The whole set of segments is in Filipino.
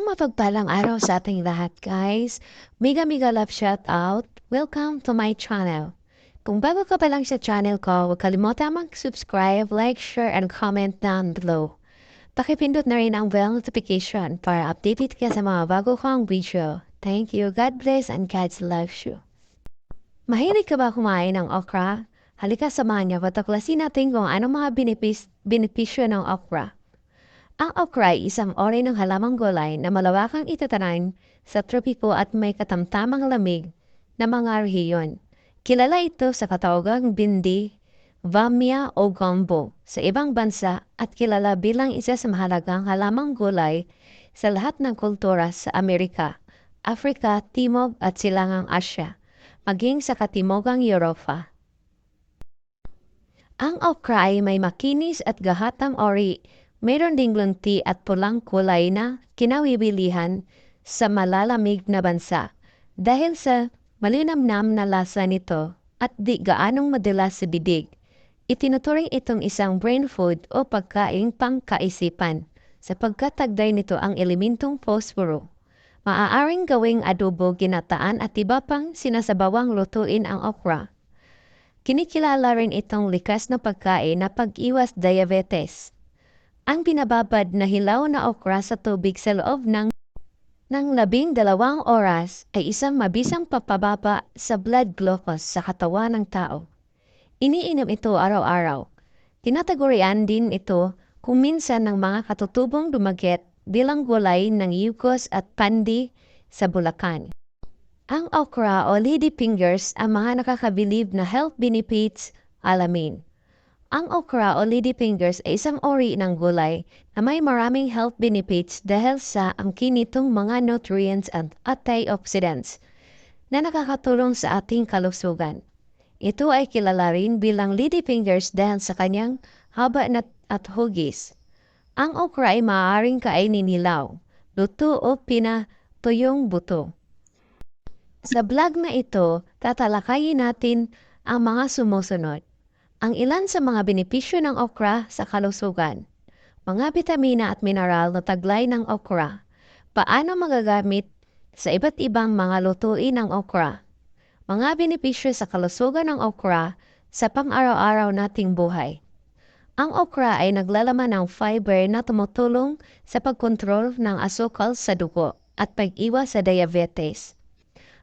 Isang mapagpalang araw sa ating lahat, guys. Mega mega love shout out. Welcome to my channel. Kung bago ka pa lang sa channel ko, huwag kalimutan mag-subscribe, like, share, and comment down below. Pakipindot na rin ang bell notification para updated ka sa mga bago kong video. Thank you. God bless and God loves you. Mahilig ka ba kumain ng okra? Halika samahan niyo, patuklasin natin kung anong mga benepisyo ng okra. Ang okra ay isang uri ng halamang gulay na malawakang itatanim sa tropiko at may katamtamang lamig na mga rehiyon. Kilala ito sa katawagang bindi, vamia o gombo sa ibang bansa at kilala bilang isa sa mahalagang halamang gulay sa lahat ng kultura sa Amerika, Afrika, Timog at Silangang Asya, maging sa Katimugang Europa. Ang okra ay may makinis at gahatang ori. Mayroon ding lunti at pulang kulay na kinawiwilihan sa malalamig na bansa dahil sa malinamnam na lasa nito at di gaanong madalas sa bibig. Itinuturing itong isang brain food o pagkaing pangkaisipan sapagkat tagday nito ang elementong posporo. Maaaring gawing adobo, ginataan at iba pang sinasabawang lutuin ang okra. Kinikilala rin itong likas na pagkain na pag-iwas diabetes. Ang binababad na hilaw na okra sa tubig sa loob ng 12 oras ay isang mabisang papababa sa blood glucose sa katawan ng tao. Iniinom ito araw-araw. Tinatagurian din ito kung minsan ng mga katutubong dumagit bilang gulay ng yugos at pandi sa Bulacan. Ang okra o ladyfingers ang mga nakakabilib na health benefits alamin. Ang okra o ladyfingers ay isang uri ng gulay na may maraming health benefits dahil sa angkin nitong mga nutrients at antioxidants na nakakatulong sa ating kalusugan. Ito ay kilala rin bilang ladyfingers dahil sa kanyang haba at hugis. Ang okra ay maaaring kainin nilaw, luto o pinatuyong buto. Sa vlog na ito, tatalakayin natin ang mga sumusunod. Ang ilan sa mga benepisyo ng okra sa kalusugan. Mga bitamina at mineral na taglay ng okra. Paano magagamit sa iba't ibang mga lutuin ng okra. Mga benepisyo sa kalusugan ng okra sa pang-araw-araw nating buhay. Ang okra ay naglalaman ng fiber na tumutulong sa pagkontrol ng asukal sa dugo at pag-iwas sa diabetes.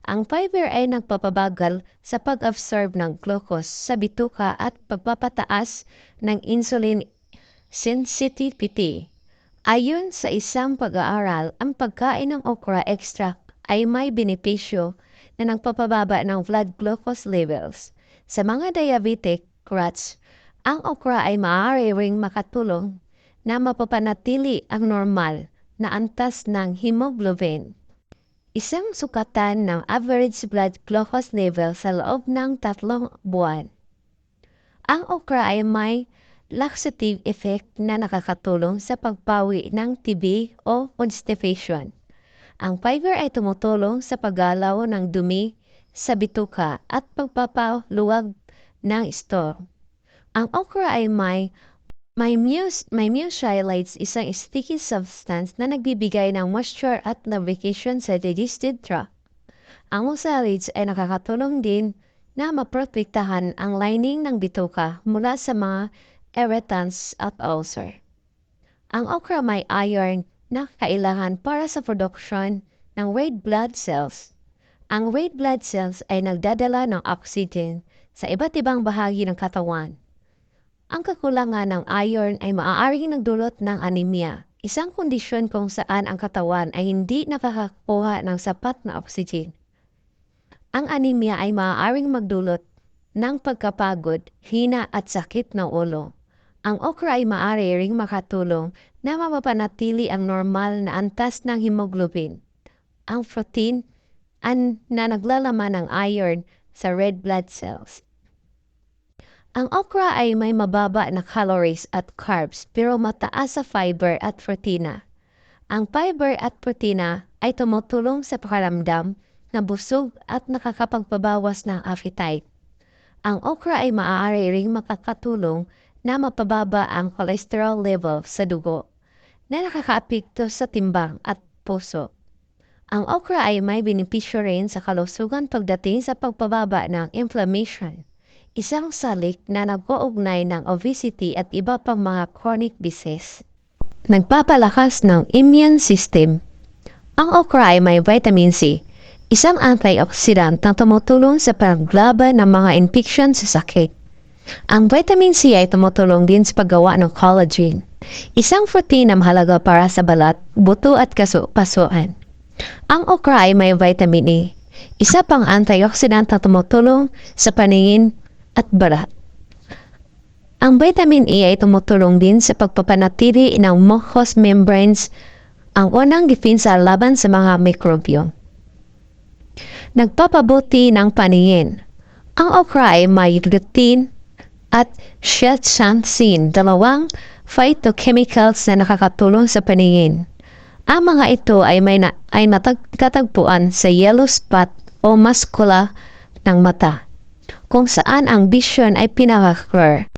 Ang fiber ay nagpapabagal sa pag-absorb ng glucose sa bituka at pagpapataas ng insulin sensitivity. Ayon sa isang pag-aaral, ang pagkain ng okra extract ay may benepisyo na nagpapababa ng blood glucose levels. Sa mga diabetic rats, ang okra ay maaari ring makatulong na mapapanatili ang normal na antas ng hemoglobin. Isang sukatan ng average blood glucose level sa loob ng 3 buwan. Ang okra ay may laxative effect na nakakatulong sa pagpawi ng TB o constipation. Ang fiber ay tumutulong sa paggalaw ng dumi sa bituka at pagpapaluwag ng store. Ang okra ay may mucilage, isang sticky substance na nagbibigay ng moisture at lubrication sa digestive tract. Ang mucilage ay nakakatulong din na maprotektahan ang lining ng bituka mula sa mga irritants at ulcer. Ang okra may iron na kailangan para sa production ng red blood cells. Ang red blood cells ay nagdadala ng oxygen sa iba't ibang bahagi ng katawan. Ang kakulangan ng iron ay maaaring nagdulot ng anemia, isang kondisyon kung saan ang katawan ay hindi nakakakuha ng sapat na oxygen. Ang anemia ay maaaring magdulot ng pagkapagod, hina at sakit ng ulo. Ang okra ay maaari ring makatulong na mapapanatili ang normal na antas ng hemoglobin. Ang protein na naglalaman ng iron sa red blood cells. Ang okra ay may mababa na calories at carbs pero mataas sa fiber at protina. Ang fiber at protina ay tumutulong sa pakaramdam na busog at nakakapagpabawas ng appetite. Ang okra ay maaari ring makakatulong na mapababa ang cholesterol level sa dugo na nakakaapekto sa timbang at puso. Ang okra ay may benepisyo rin sa kalusugan pagdating sa pagpababa ng inflammation, isang salik na nag-uugnay ng obesity at iba pang mga chronic disease. Nagpapalakas ng immune system. Ang okra ay may vitamin C, isang antioxidant na tumutulong sa paglaban ng mga infeksyon sa sakit. Ang vitamin C ay tumutulong din sa paggawa ng collagen, isang protein na mahalaga para sa balat, buto at kasuan. Ang okra ay may vitamin E, isa pang antioxidant na tumutulong sa paningin at balat. Ang vitamin E ay tumutulong din sa pagpapanatili ng mucous membranes, ang unang depensa laban sa mga mikrobyo. Nagpapabuti ng paningin. Ang okra ay may lutein at zeaxanthin, dalawang phytochemicals na nakakatulong sa paningin. Ang mga ito ay natatagpuan sa yellow spot o maskula ng mata, kung saan ang vision ay pinaka-clear.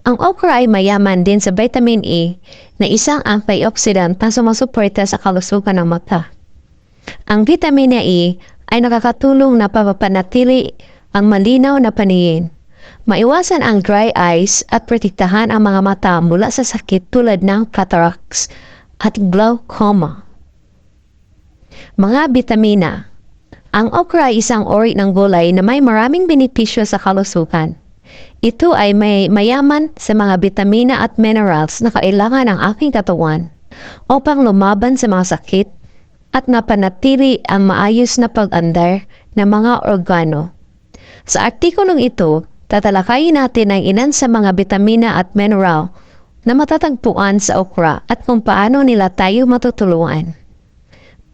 Ang okra ay mayaman din sa vitamin E na isang antioxidant na sumusuporta sa kalusugan ng mata. Ang vitamin E ay nakakatulong na papapanatili ang malinaw na paningin, maiwasan ang dry eyes at protektahan ang mga mata mula sa sakit tulad ng cataracts at glaucoma. Mga bitamina. Ang okra ay isang uri ng gulay na may maraming benepisyo sa kalusugan. Ito ay may mayaman sa mga bitamina at minerals na kailangan ng aking katawan upang lumaban sa mga sakit at napanatili ang maayos na pag-andar ng mga organo. Sa artikulong ito, tatalakayin natin ang ilan sa mga bitamina at mineral na matatagpuan sa okra at kung paano nila tayo matutulungan.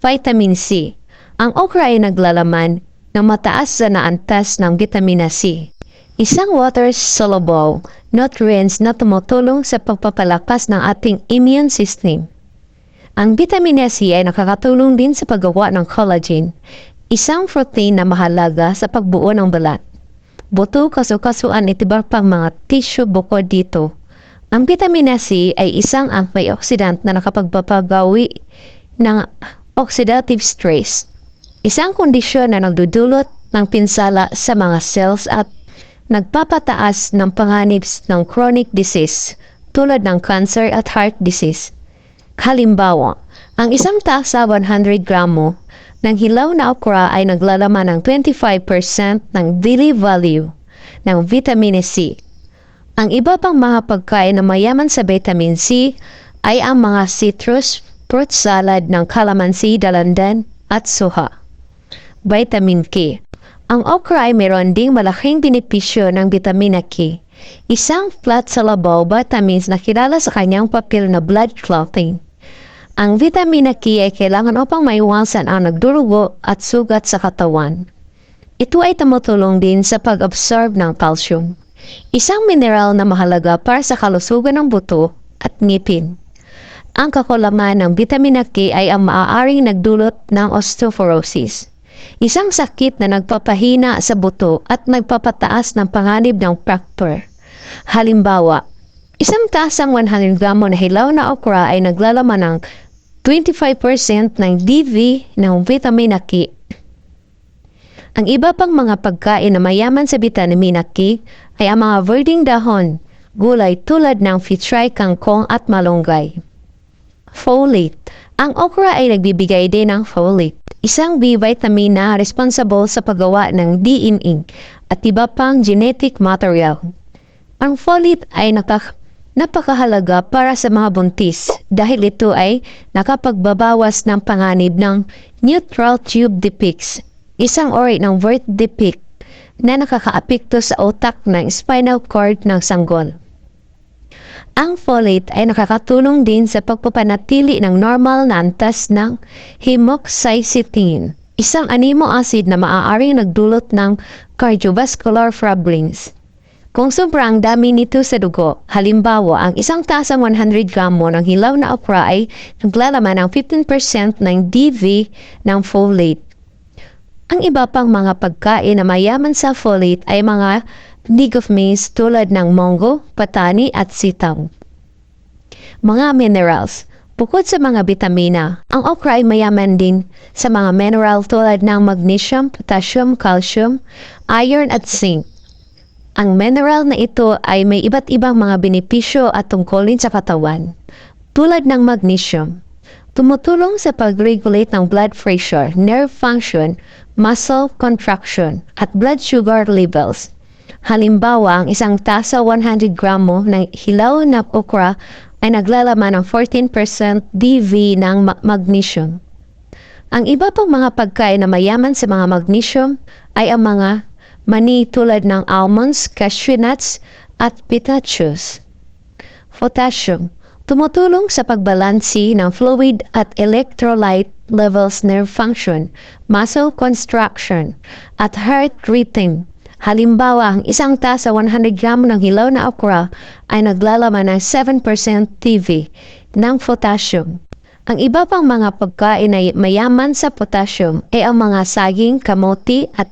Vitamin C. Ang okra ay naglalaman ng mataas na antas ng vitamina C, isang water-soluble nutrients na tumutulong sa pagpapalakas ng ating immune system. Ang vitamina C ay nakakatulong din sa paggawa ng collagen, isang protein na mahalaga sa pagbuo ng balat, buto, kasuan at iba pang mga tissue bukod dito. Ang vitamina C ay isang antioxidant na nakapagpapagawi ng oxidative stress, isang kondisyon na nagdudulot ng pinsala sa mga cells at nagpapataas ng panganib ng chronic disease tulad ng cancer at heart disease. Halimbawa, ang isang tasa 100 gramo ng hilaw na okra ay naglalaman ng 25% ng daily value ng vitamin C. Ang iba pang mga pagkain na mayaman sa vitamin C ay ang mga citrus, fruit salad ng calamansi, dalandan at suha. Vitamin K. Ang okra ay mayroon ding malaking benepisyo ng vitamina K, isang flat-soluble vitamins na kilala sa kanyang papel na blood clotting. Ang vitamina K ay kailangan upang maiwasan ang nagdurugo at sugat sa katawan. Ito ay tumutulong din sa pag-absorb ng calcium, isang mineral na mahalaga para sa kalusugan ng buto at ngipin. Ang kakulangan ng vitamina K ay ang maaaring nagdulot ng osteoporosis, isang sakit na nagpapahina sa buto at nagpapataas ng panganib ng fracture. Halimbawa, isang tasang 100 gramo na hilaw na okra ay naglalaman ng 25% ng DV ng vitamina K. Ang iba pang mga pagkain na mayaman sa vitamina K ay ang mga verdeng dahon, gulay tulad ng pechay, kangkong at malunggay. Folate. Ang okra ay nagbibigay din ng folate, isang B-vitamin na responsible sa paggawa ng DNA at iba pang genetic material. Ang folate ay napakahalaga para sa mga buntis dahil ito ay nakapagbabawas ng panganib ng neutral tube defects, isang uri ng birth defect na nakakaapekto sa utak ng spinal cord ng sanggol. Ang folate ay nakakatulong din sa pagpapanatili ng normal na antas ng homocysteine, isang amino acid na maaaring nagdulot ng cardiovascular problems. Kung sobrang dami nito sa dugo, halimbawa ang isang tasang 100 gramo ng hilaw na okra ay naglalaman ng 15% ng DV ng folate. Ang iba pang mga pagkain na mayaman sa folate ay mga legumes tulad ng munggo, patani at sitaw. Mga minerals. Bukod sa mga bitamina, ang okra ay mayaman din sa mga mineral tulad ng magnesium, potassium, calcium, iron at zinc. Ang mineral na ito ay may iba't ibang mga benepisyo at tungkulin sa katawan. Tulad ng magnesium, tumutulong sa pag-regulate ng blood pressure, nerve function, muscle contraction, at blood sugar levels. Halimbawa, ang isang tasa 100 gramo ng hilaw na okra ay naglalaman ng 14% DV ng magnesium. Ang iba pang mga pagkain na mayaman sa mga magnesium ay ang mga mani tulad ng almonds, cashew nuts, at pistachios. Potassium, tumutulong sa pagbalansi ng fluid at electrolyte levels, nerve function, muscle contraction, at heart rhythm. Halimbawa, ang isang tasa 100 gramo ng hilaw na okra ay naglalaman ng 7% TV ng potassium. Ang iba pang mga pagkain na mayaman sa potassium ay ang mga saging, kamote at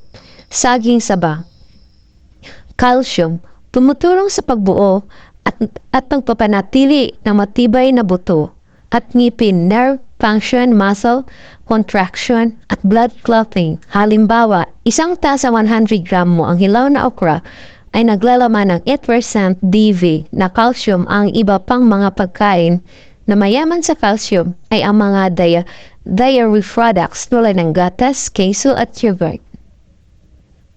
saging saba. Calcium, tumutulong sa pagbuo at pagpapanatili ng matibay na buto at ngipin, nerve function, muscle contraction, at blood clotting. Halimbawa, isang tasa 100 gramo ang hilaw na okra ay naglalaman ng 8% DV na calcium. Ang iba pang mga pagkain na mayaman sa calcium ay ang mga dairy products tulad ng gatas, queso at yogurt.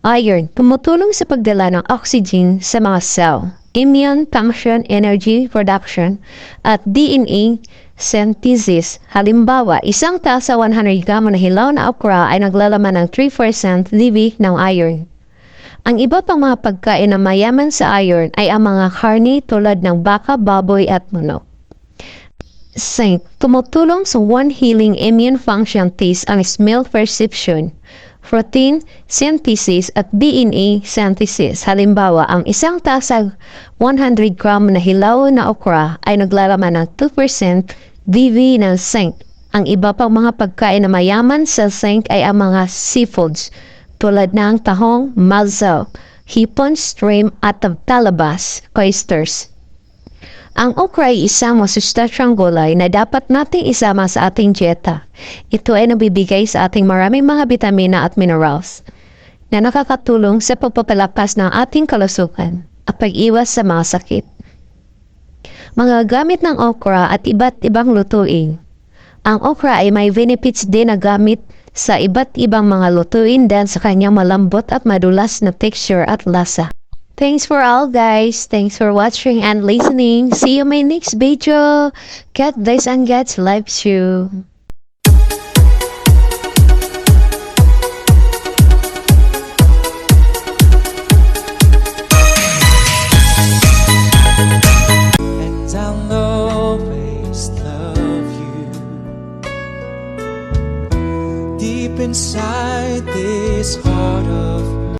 Iron, tumutulong sa pagdala ng oxygen sa mga cell, immune function, energy production, at DNA synthesis. Halimbawa, isang tasa 100 gramo na hilaw na okra ay naglalaman ng 3% DV ng iron. Ang iba pang mga pagkain na mayaman sa iron ay ang mga karne tulad ng baka, baboy at manok. Zinc, tumutulong sa healing immune function test ang smell perception, protein synthesis at DNA synthesis. Halimbawa, ang isang tasa 100 gramo na hilaw na okra ay naglalaman ng 2% DV ng zinc. Ang iba pang mga pagkain na mayaman sa zinc ay ang mga seafoods tulad ng tahong, mussel, hipon, shrimp at talabas, oysters. Ang okra ay isang masustansyang gulay na dapat nating isama sa ating dieta. Ito ay nabibigay sa ating maraming mga bitamina at minerals na nakakatulong sa pagpapalakas ng ating kalusugan at pag-iwas sa mga sakit. Mga gamit ng okra at iba't ibang lutuin. Ang okra ay may benefits din na gamit sa iba't ibang mga lutuin dahil sa kanyang malambot at madulas na texture at lasa. Thanks for all guys. Thanks for watching and listening. See you in my next video. God bless and God loves you. Inside this heart of